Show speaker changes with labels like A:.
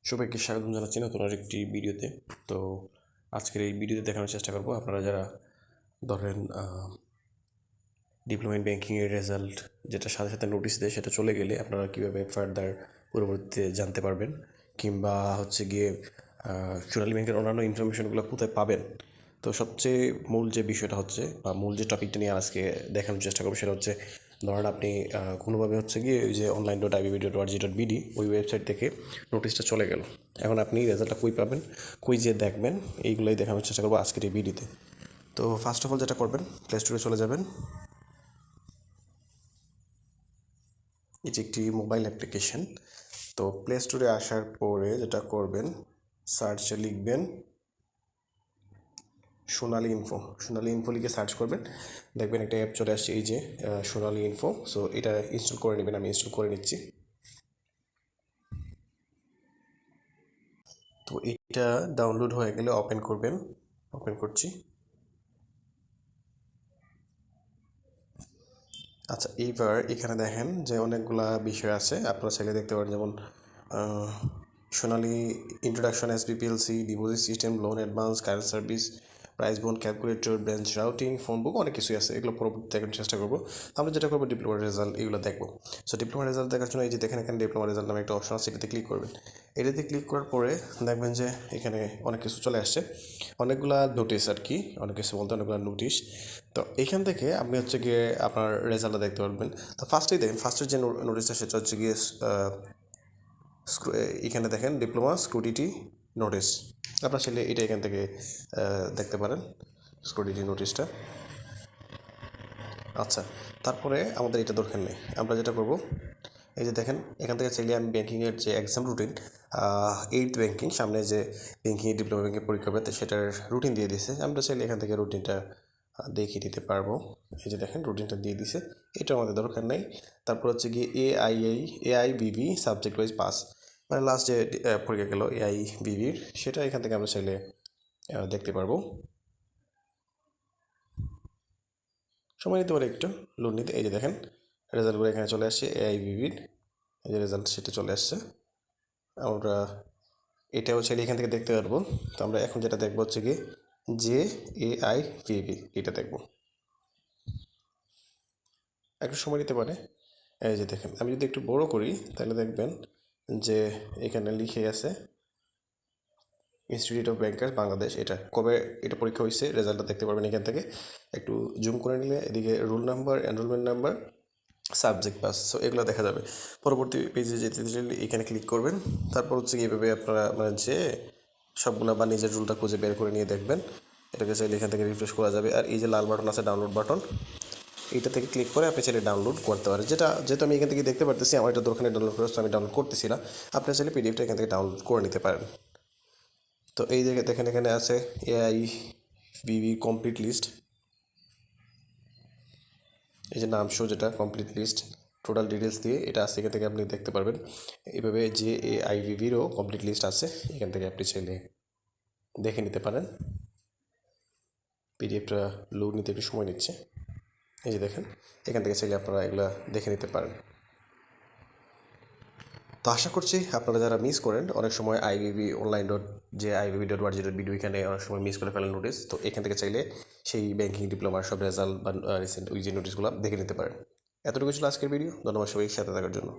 A: সবাইকে স্বাগতম জানাচ্ছি নতুন আরেকটি ভিডিওতে। তো আজকের এই ভিডিওতে দেখানোর চেষ্টা করব আপনারা যারা ধরেন ডিপ্লোমা ইন ব্যাংকিংয়ের রেজাল্ট যেটা সাথে সাথে নোটিশ দেয় সেটা চলে গেলে আপনারা কীভাবে ফার্দার পরবর্তীতে জানতে পারবেন, কিংবা হচ্ছে গিয়ে সোনালী ব্যাংকের অন্যান্য ইনফরমেশনগুলো কোথায় পাবেন। তো সবচেয়ে মূল যে বিষয়টা হচ্ছে বা মূল যে টপিকটা নিয়ে আজকে দেখানোর চেষ্টা করবো সেটা হচ্ছে, ধরেন আপনি কোনোভাবে হচ্ছে গিয়ে ওই যে online.ibb.org.bd ওই ওয়েবসাইট থেকে নোটিশটা চলে গেল। এখন আপনি রেজাল্টটা কই পাবেন, কই যে দেখবেন, এইগুলোই দেখানোর চেষ্টা করবো আজকের এই ভিডিওতে। তো ফার্স্ট অফ অল যেটা করবেন, প্লে স্টোরে চলে যাবেন। এটি একটি মোবাইল অ্যাপ্লিকেশন। তো প্লে স্টোরে আসার পরে যেটা করবেন, সার্চে লিখবেন সোনালী ইনফো লিখে সার্চ করবেন, দেখবেন একটা অ্যাপ চলে আসছে, এই যে সোনালী ইনফো। সো এটা ইনস্টল করে নেবেন, আমি ইনস্টল করে নিচ্ছি। তো এটা ডাউনলোড হয়ে গেলে ওপেন করবেন, ওপেন করছি। আচ্ছা, এইবার এখানে দেখেন যে অনেকগুলা বিষয় আছে, আপনারা চাইলে দেখতে পারেন, যেমন Sonali introduction, SBPLC, deposit system, loan advance, current service, price bond calculator, branch routing, phone book, অনেক কিছুই আছে। এগুলো পরবর্তী দেখার চেষ্টা করবো। আমরা যেটা করবো, ডিপ্লোমার রেজাল্ট এগুলো দেখবো। সো ডিপ্লোমার রেজাল্ট দেখার জন্য এই যে দেখেন এখানে ডিপ্লোমার রেজাল্ট নামে একটা অপশন আছে, এটাতে ক্লিক করবেন। এটাতে ক্লিক করার পরে দেখবেন যে এখানে অনেক কিছু চলে আসছে, অনেকগুলা নোটিশ আর কি, অনেক কিছু বলতে অনেকগুলো নোটিশ। তো এখান থেকে আপনি হচ্ছে গিয়ে আপনার রেজাল্টটা দেখতে পারবেন। তো ফার্স্টেই দেখেন, ফার্স্টের যে নোটিশটা সেটা হচ্ছে গিয়ে এখানে দেখেন ডিপ্লোমা স্ক্রুটিনি নোটিশ। আপনার ছেলে এটা এখান থেকে দেখতে পারেন, স্ক্রুটিনি নোটিশটা। আচ্ছা, তারপরে আমাদের এটা দরকার নেই। আমরা যেটা করব, এই যে দেখেন এখান থেকে চাইলে আমি ব্যাঙ্কিংয়ের যে এক্সাম রুটিন, 8th ব্যাঙ্কিং, সামনে যে ব্যাঙ্কিং ডিপ্লোমা ব্যাঙ্কিং পরীক্ষা হবে, সেটার রুটিন দিয়ে দিছে। আমরা চাইলে এখান থেকে রুটিনটা দেখিয়ে দিতে পারবো। এই যে দেখেন রুটিনটা দিয়ে দিছে, এটা আমাদের দরকার নেই। তারপর হচ্ছে গিয়ে এআইবিবি সাবজেক্ট ওয়াইজ পাস, মানে লাস্ট যে পরীক্ষা গেল এআইবিবির, সেটা এখান থেকে আমরা চাইলে দেখতে পারবো। সময় নিতে পারে একটু লোড নিতে। এই যে দেখেন রেজাল্টগুলো এখানে চলে আসছে, এআইবিবির এই যে রেজাল্ট সেটা চলে আসছে। আমরা এটাও চাইলে এখান থেকে দেখতে পারবো। তো আমরা এখন যেটা দেখবো হচ্ছে কি, যে এআইবিবি এটা দেখবো, একটু সময় নিতে পারে। এই যে দেখেন, আমি যদি একটু বড় করি তাহলে দেখবেন যে এখানে লিখে আছে ইনস্টিটিউট অফ ব্যাংকার্স বাংলাদেশ। এটা কবে এটা পরীক্ষা হয়েছে রেজাল্টটা দেখতে পারবেন এখান থেকে। একটু জুম করে নিলে এদিকে roll number, enrolment number, subject pass, so এগুলো দেখা যাবে। পরবর্তী পেজে যেতে চাইলে এখানে ক্লিক করবেন। তারপর হচ্ছে এইভাবে আপনারা মানে যে সবগুলো বা নিজের রুলটা খুঁজে বের করে নিয়ে দেখবেন। এটাকে চাইলে এখান থেকে রিফ্রেশ করা যাবে। আর এই যে লাল বাটন আছে, ডাউনলোড বাটন, এইটা থেকে ক্লিক করে আপনি চাইলে ডাউনলোড করতে পারেন। যেহেতু আমি এখান থেকে দেখতে পারতেছি আমার এটা দোকানে ডাউনলোড করে, আমি ডাউনলোড করতেছি না। আপনি চাইলে পিডিএফটা এখান থেকে ডাউনলোড করে নিতে পারেন। তো এই জায়গায় দেখেন এখানে আছে এআইবিবি কমপ্লিট লিস্ট, এই যে নাম শো, যেটা কমপ্লিট লিস্ট টোটাল ডিটেলস দিয়ে এটা আছে, এখান থেকে আপনি দেখতে পারবেন। এইভাবে যে এআইবিবিরও কমপ্লিট লিস্ট আছে, এখান থেকে আপনি চাইলে দেখে নিতে পারেন। পিডিএফটা লোড নিতে একটু সময় নিচ্ছে। এই যে দেখেন এখান থেকে চাইলে আপনারা এগুলো দেখে নিতে পারেন। তো আশা করছি আপনারা যারা মিস করেন অনেক সময় আইবিবি অনলাইন ডট যে ibb.org.bd, এখানে অনেক সময় মিস করে ফেলেন নোটিস, তো এখান থেকে চাইলে সেই ব্যাংকিং ডিপ্লোমার সব রেজাল্ট বা রিসেন্ট ওই যে নোটিশগুলো দেখে নিতে পারেন। এতটুকু ছিল আজকের ভিডিও। ধন্যবাদ সবাই সাথে থাকার জন্য।